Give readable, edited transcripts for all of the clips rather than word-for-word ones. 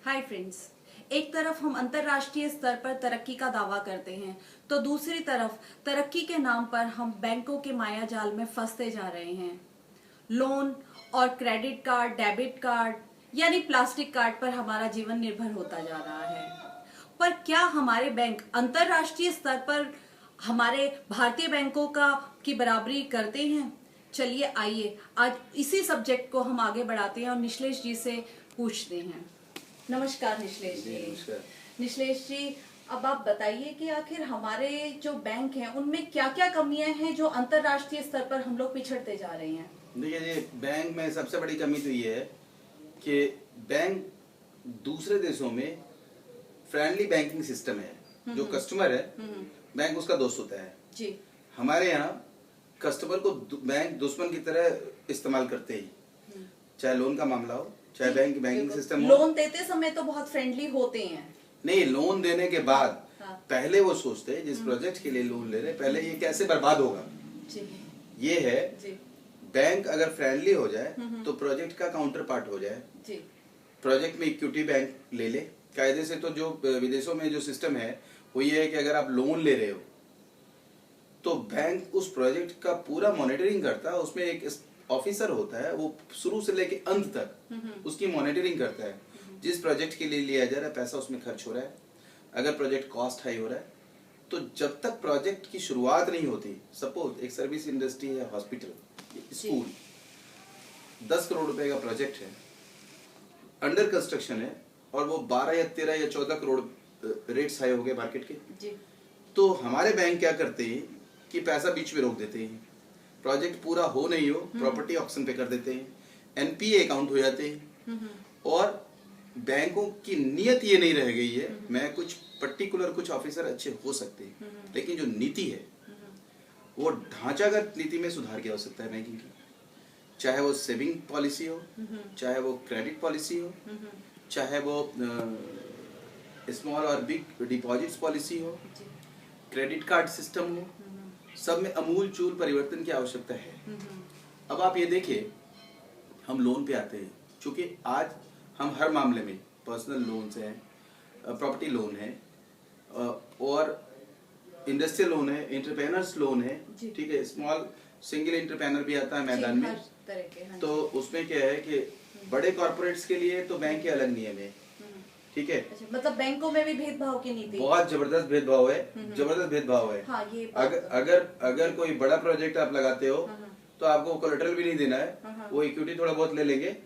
Hi friends. एक तरफ हम अंतर्राष्ट्रीय स्तर पर तरक्की का दावा करते हैं तो दूसरी तरफ तरक्की के नाम पर हम बैंकों के माया जाल में फंसते जा रहे हैं। लोन और क्रेडिट कार्ड, डेबिट कार्ड यानी प्लास्टिक कार्ड पर हमारा जीवन निर्भर होता जा रहा है। पर क्या हमारे बैंक अंतर्राष्ट्रीय स्तर पर हमारे भारतीय बैंकों की बराबरी करते हैं? चलिए आइए आज इसी सब्जेक्ट को हम आगे बढ़ाते हैं और निश्लेष जी से पूछते हैं। नमस्कार निश्लेष जी। नमस्कार। निश्लेष जी, अब आप बताइए कि आखिर हमारे जो बैंक हैं उनमें क्या क्या कमियां हैं जो अंतर्राष्ट्रीय स्तर पर हम लोग पिछड़ते जा रहे हैं? देखिए, ये बैंक में सबसे बड़ी कमी तो ये है कि बैंक दूसरे देशों में फ्रेंडली बैंकिंग सिस्टम है। जो कस्टमर है बैंक उसका दोस्त होता है जी। हमारे यहाँ कस्टमर को बैंक दुश्मन की तरह इस्तेमाल करते ही, चाहे लोन का मामला हो, चाहे बैंक बैंकिंग सिस्टम हो। लोन देते समय तो बहुत फ्रेंडली होते हैं। नहीं, लोन देने के बाद हाँ। पहले वो सोचते हैं जिस प्रोजेक्ट के लिए लोन ले रहे पहले ये कैसे बर्बाद होगा। जी। ये है जी। बैंक अगर फ्रेंडली हो जाए तो प्रोजेक्ट का काउंटर पार्ट हो जाए। जी। प्रोजेक्ट में इक्विटी बैंक ले ले। कायदे से तो जो विदेशों में जो सिस्टम है वो ये है कि अगर आप लोन ले रहे हो तो बैंक उस प्रोजेक्ट का पूरा मॉनिटरिंग करता है। उसमें एक ऑफिसर होता है, वो शुरू से लेके अंत तक उसकी मॉनिटरिंग करता है। जिस प्रोजेक्ट के लिए लिया जा रहा है पैसा उसमें खर्च हो रहा है। अगर प्रोजेक्ट कॉस्ट हाई हो रहा है तो जब तक प्रोजेक्ट की शुरुआत नहीं होती, सपोज एक सर्विस इंडस्ट्री है, हॉस्पिटल, स्कूल, 10 करोड़ रुपए का प्रोजेक्ट है, अंडर कंस्ट्रक्शन है और वो 12 या 13 या 14 करोड़ रेट्स हाई हो गए मार्केट के जी। तो हमारे बैंक क्या करते हैं कि पैसा बीच में रोक देते हैं। प्रोजेक्ट पूरा हो नहीं हो प्रॉपर्टी ऑक्शन पे कर देते हैं, एनपीए अकाउंट हो जाते हैं। और बैंकों की नीयत ये नहीं रह गई है। मैं कुछ पर्टिकुलर कुछ ऑफिसर अच्छे हो सकते हैं लेकिन जो नीति है वो ढांचागत नीति में सुधार की आवश्यकता है बैंकिंग की। चाहे वो सेविंग पॉलिसी हो, चाहे वो क्रेडिट पॉलिसी हो, चाहे वो स्मॉल और बिग डिपॉजिट्स पॉलिसी हो, क्रेडिट कार्ड सिस्टम हो, सब में अमूल चूल परिवर्तन की आवश्यकता है। अब आप ये देखिए, हम लोन पे आते हैं, क्योंकि आज हम हर मामले में पर्सनल लोन्स हैं, प्रॉपर्टी लोन है और इंडस्ट्रियल लोन है, एंटरप्रेन्योर्स लोन है, ठीक है, स्मॉल सिंगल एंटरप्रेन्योर भी आता है मैदान में। हाँ। तो उसमें क्या है कि बड़े कॉर्पोरेट्स के लिए तो बैंक के अलग नियम है, ठीक है। अच्छा, मतलब बैंकों में भी भेदभाव की नीति? बहुत जबरदस्त भेदभाव है, जबरदस्त भेदभाव है। हाँ, ये अगर कोई बड़ा प्रोजेक्ट आप लगाते हो तो आपको कोलेटरल भी नहीं देना है, वो इक्विटी थोड़ा बहुत ले लेंगे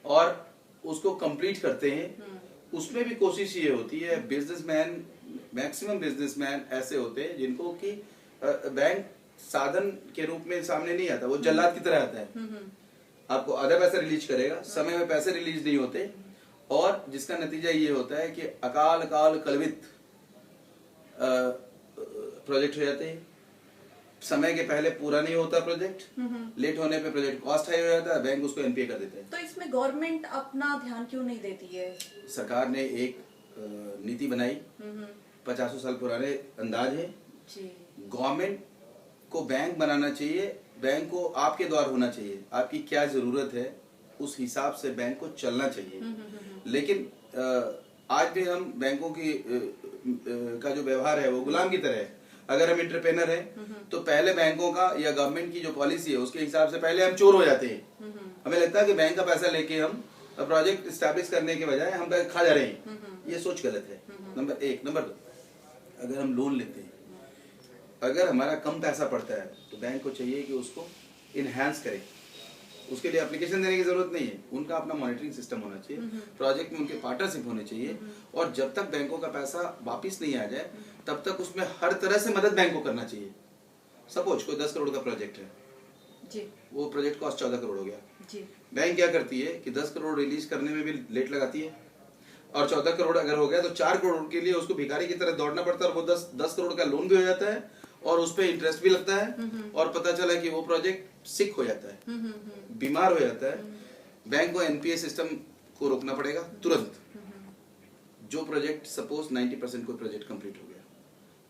और उसको कंप्लीट करते हैं। उसमें भी कोशिश ये होती है, बिजनेसमैन, मैक्सिमम बिजनेसमैन ऐसे होते हैं जिनको कि बैंक साधन के रूप में सामने नहीं आता, वो जल्लाद की तरह आता है। आपको आधा पैसा रिलीज करेगा, समय में पैसे रिलीज नहीं होते और जिसका नतीजा ये होता है कि अकाल काल कलवित प्रोजेक्ट हो जाते हैं। समय के पहले पूरा नहीं होता प्रोजेक्ट, लेट होने पे प्रोजेक्ट कॉस्ट हाई हो जाता है, बैंक उसको एनपीए कर देते हैं। तो इसमें गवर्नमेंट अपना ध्यान क्यों नहीं देती है? सरकार ने एक नीति बनाई, 50 साल पुराने अंदाज है। गवर्नमेंट को बैंक बनाना चाहिए, बैंक को आपके द्वार होना चाहिए, आपकी क्या जरूरत है उस हिसाब से बैंक को चलना चाहिए। लेकिन आज भी हम बैंकों की का जो व्यवहार है वो गुलाम की तरह है। अगर हम एंटरप्रेन्योर हैं तो पहले बैंकों का या गवर्नमेंट की जो पॉलिसी है उसके हिसाब से पहले हम चोर हो जाते हैं। हमें लगता है कि बैंक का पैसा लेके हम प्रोजेक्ट स्टैब्लिश करने के बजाय हम खा जा रहे हैं। ये सोच गलत है, नंबर एक। नंबर दो, अगर हम लोन लेते हैं, अगर हमारा कम पैसा पड़ता है तो बैंक को चाहिए कि उसको इनहेंस करे। उसके लिए एप्लीकेशन देने की जरूरत नहीं है, उनका अपना मॉनिटरिंग सिस्टम होना चाहिए, प्रोजेक्ट में उनके पार्टनरशिप होने चाहिए और जब तक बैंकों का पैसा वापिस नहीं आ जाए तब तक उसमें हर तरह से मदद बैंक को करना चाहिए। सपोज कोई 10 करोड़ का प्रोजेक्ट है जी, वो प्रोजेक्ट कॉस्ट 14 करोड़ हो गया जी। बैंक क्या करती है कि 10 करोड़ रिलीज करने में भी लेट लगाती है और 14 करोड़ अगर हो गया तो 4 करोड़ के लिए उसको भिखारी की तरह दौड़ना पड़ता है और वो 10 करोड़ का लोन भी हो जाता है और उस पर इंटरेस्ट भी लगता है और पता चला कि वो प्रोजेक्ट सिक हो जाता है, बीमार हो जाता है। बैंक को एनपीए सिस्टम को रोकना पड़ेगा तुरंत। जो प्रोजेक्ट सपोज 90% कोई प्रोजेक्ट कंप्लीट हो गया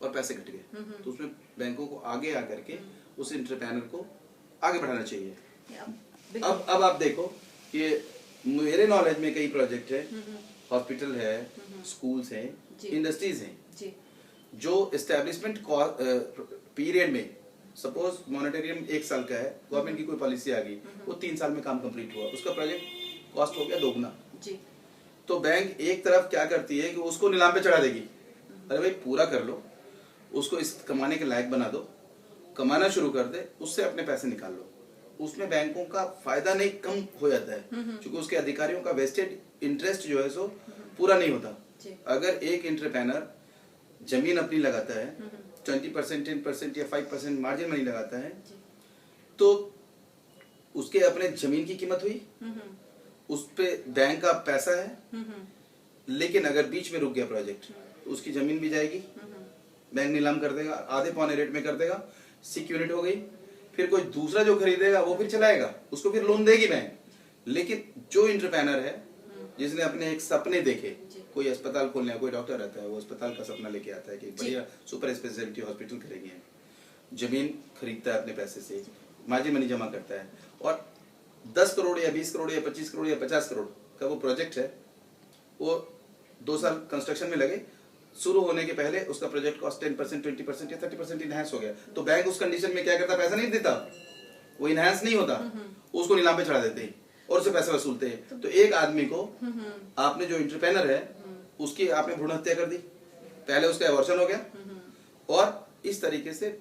और पैसे घट गए तो उसमें बैंकों को आगे आकर के उस एंटरप्रेन्योर को आगे बढ़ाना चाहिए। अब आप देखो कि मेरे नॉलेज में कई प्रोजेक्ट है, हॉस्पिटल है, स्कूल्स हैं, जी। इंडस्ट्रीज हैं, जी जो एस्टेब्लिशमेंट पीरियड में, सपोज मॉनेटरियम 1 साल का है, गवर्नमेंट की कोई पॉलिसी आ गई, वो 3 साल में काम कंप्लीट हुआ, उसका प्रोजेक्ट कॉस्ट हो गया दोगुना। जी तो बैंक एक तरफ क्या करती है कि उसको नीलाम पे चढ़ा देगी, अरे भाई पूरा कर लो, उसको इस कमाने के लायक बना दो, कमाना शुरू कर दे, उससे अपने पैसे निकाल लो। उसमें बैंकों का फायदा नहीं कम हो जाता है, क्योंकि उसके अधिकारियों का वेस्टेड इंटरेस्ट जो है सो पूरा नहीं होता। अगर एक एंटरप्रेन्योर जमीन अपनी लगाता है, 20%, 10% या 5% मार्जिन मनी लगाता है, तो उसके अपने जमीन की कीमत हुई, उस पे बैंक का पैसा है, लेकिन अगर बीच में रुक गया प्रोजेक्ट तो उसकी जमीन भी जाएगी, बैंक नीलाम कर देगा, आधे पौने रेट में कर देगा, सिक्योरिटी हो गई, फिर कोई दूसरा जो खरीदेगा वो फिर चलाएगा, उसको फिर लोन देगी बैंक। लेकिन जो एंटरप्रेन्योर है, जिसने अपने एक सपने देखे, कोई अस्पताल खोलने है, कोई डॉक्टर रहता है, वो अस्पताल का सपना लेके आता है कि बढ़िया सुपर स्पेशलिटी हॉस्पिटल करेंगे, जमीन खरीदता है अपने पैसे से, मार्जिन मनी जमा करता है, और 10 करोड़ या 20 करोड़ या 25 करोड़ या 50 करोड़ का वो प्रोजेक्ट है, वो 2 साल कंस्ट्रक्शन में लगे, शुरू होने के पहले उसका प्रोजेक्ट कॉस्ट 10%, 20% या 30% इनहैंस हो गया, तो बैंक उस कंडीशन में क्या करता, पैसा नहीं देता, वो इनहैंस नहीं होता, उसको नीलाम पे चढ़ा देते हैं और उससे पैसे वसूलते हैं। तो एक आदमी को आपने जो एंटरप्रेन्योर है उसकी आपने भ्रूण हत्या कर दी, पहले उसका एबॉर्शन हो गया, और इस तरीके से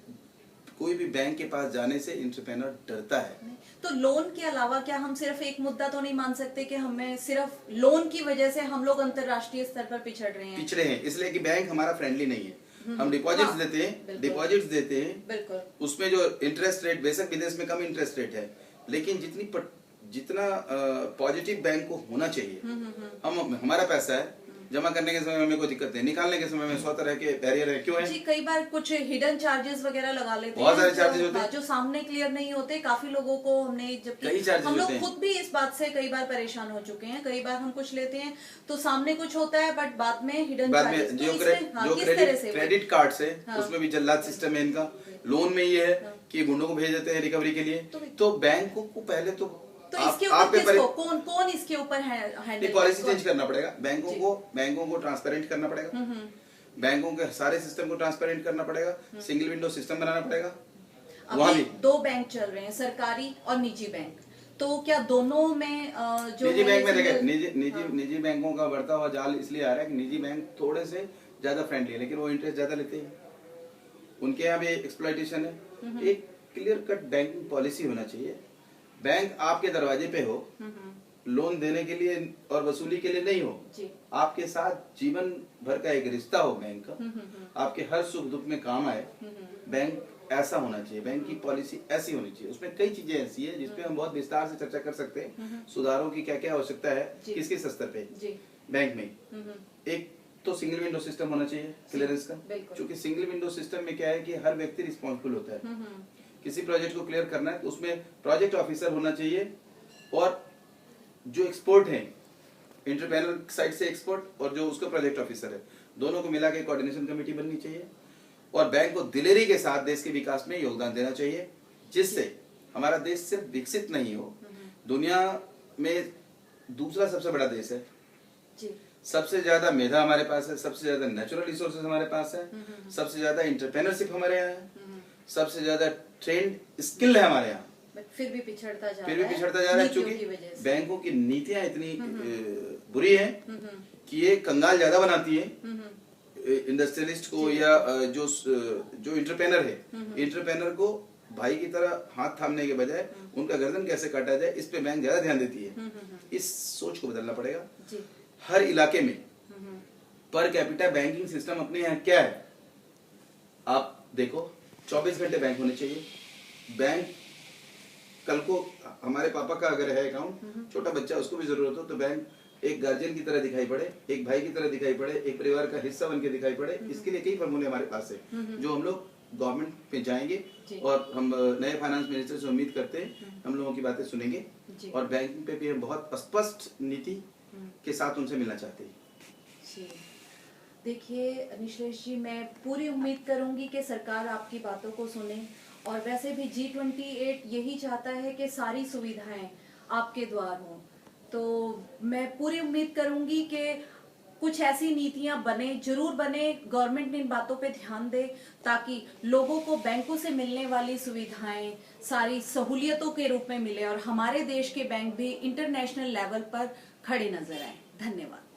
कोई भी बैंक के पास जाने से एंटरप्रेन्योर डरता है। तो लोन के अलावा क्या हम सिर्फ एक मुद्दा तो नहीं मान सकते कि हमें सिर्फ लोन की वजह से हम लोग अंतरराष्ट्रीय स्तर पर पिछड़े हैं, इसलिए कि बैंक हमारा फ्रेंडली नहीं है। हम डिपॉजिट्स हाँ, देते हैं, बिल्कुल, उसमें जो इंटरेस्ट रेट, बेशक विदेश में कम इंटरेस्ट रेट है, लेकिन जितना पॉजिटिव बैंक को होना चाहिए, हम हमारा पैसा है, जमा करने के समय में कोई दिक्कत नहीं, निकालने के समय में 100 तरह के बैरियर है, क्यों है जी? कई बार कुछ हिडन चार्जेस वगैरह लगा लेते हैं, बहुत सारे चार्जेस होते हैं जो सामने क्लियर नहीं होते। काफी लोगों को हमने, जबकि हम लोग खुद भी इस बात से कई बार परेशान हो चुके हैं, कई बार हम कुछ लेते हैं तो सामने कुछ होता है, बट बाद में हिडन चार्जेस। जो क्रेडिट कार्ड से, उसमें भी जल्लाद सिस्टम है इनका। लोन में ये है कि गुंडों को भेज देते हैं रिकवरी के लिए, तो बैंकों को पहले तो इसके ऊपर कौन इसके ऊपर हैंडल, पॉलिसी चेंज करना पड़ेगा, बैंकों को ट्रांसपेरेंट करना पड़ेगा, बैंकों के सारे सिस्टम को ट्रांसपेरेंट करना पड़ेगा, सिंगल विंडो सिस्टम बनाना पड़ेगा। वहाँ भी 2 बैंक चल रहे हैं, सरकारी और निजी बैंक, तो क्या दोनों में जो निजी बैंक में देखें, निजी बैंकों का बढ़ता हुआ जाल इसलिए आ रहा है कि निजी बैंक थोड़े से ज्यादा फ्रेंडली है, लेकिन वो इंटरेस्ट ज्यादा लेते हैं, उनके यहाँ भी एक्सप्लॉइटेशन है। एक क्लियर कट बैंकिंग पॉलिसी होना चाहिए, बैंक आपके दरवाजे पे हो, लोन देने के लिए और वसूली के लिए नहीं हो, आपके साथ जीवन भर का एक रिश्ता हो बैंक का, आपके हर सुख दुख में काम आए, बैंक ऐसा होना चाहिए, बैंक की पॉलिसी ऐसी होनी चाहिए। उसमें कई चीजें ऐसी है जिसपे हम बहुत विस्तार से चर्चा कर सकते हैं, सुधारों की क्या क्या आवश्यकता है, किस किस स्तर पे बैंक में। एक तो सिंगल विंडो सिस्टम होना चाहिए क्लियरेंस का, क्योंकि सिंगल विंडो सिस्टम में क्या है कि हर व्यक्ति रिस्पॉन्सिबल होता है, किसी प्रोजेक्ट को क्लियर करना है तो उसमें प्रोजेक्ट ऑफिसर होना चाहिए, और जो एक्सपर्ट है एंटरप्रेन्योर साइड से एक्सपर्ट और जो उसका प्रोजेक्ट ऑफिसर है, दोनों को मिला के कोऑर्डिनेशन कमेटी बननी चाहिए, और बैंक को दिलेरी के साथ देश के विकास में योगदान देना चाहिए, जिससे हमारा देश सिर्फ विकसित नहीं हो, दुनिया में दूसरा सबसे बड़ा देश है, सबसे ज्यादा मेधा हमारे पास है, सबसे ज्यादा नेचुरल रिसोर्सेज हमारे पास है, सबसे ज्यादा एंटरप्रेन्योरशिप हमारे यहाँ है, सबसे ज्यादा ट्रेंड स्किल है हमारे यहाँ, फिर भी पिछड़ता जा रहा है, क्योंकि बैंकों की नीतियां इतनी बुरी हैं कि ये कंगाल ज्यादा बनाती है इंडस्ट्रियलिस्ट को, या जो एंटरप्रेन्योर है, एंटरप्रेन्योर को भाई की तरह हाथ थामने के बजाय उनका गर्दन कैसे काटा जाए, इस पे बैंक ज्यादा ध्यान देती है। इस सोच को बदलना पड़ेगा। हर इलाके में पर कैपिटा बैंकिंग सिस्टम अपने यहाँ क्या है, आप देखो, 24 घंटे बैंक होने चाहिए। बैंक कल को हमारे पापा का अगर है अकाउंट, छोटा बच्चा उसको भी जरूरत हो, तो बैंक एक गार्जियन की तरह दिखाई पड़े, एक भाई की तरह दिखाई पड़े, एक परिवार का हिस्सा बन के दिखाई पड़े। इसके लिए कई फॉर्मूले हमारे पास है जो हम लोग गवर्नमेंट पे जाएंगे, और हम नए फाइनेंस मिनिस्टर से उम्मीद करते हैं हम लोगों की बातें सुनेंगे, और बैंकिंग पे भी हम बहुत स्पष्ट नीति के साथ उनसे मिलना चाहते हैं। देखिए निश्लेष जी, मैं पूरी उम्मीद करूंगी कि सरकार आपकी बातों को सुने, और वैसे भी G28 यही चाहता है कि सारी सुविधाएं आपके द्वार हों। तो मैं पूरी उम्मीद करूंगी कि कुछ ऐसी नीतियां बने, जरूर बने, गवर्नमेंट ने इन बातों पे ध्यान दे ताकि लोगों को बैंकों से मिलने वाली सुविधाएं सारी सहूलियतों के रूप में मिले और हमारे देश के बैंक भी इंटरनेशनल लेवल पर खड़े नजर आए। धन्यवाद।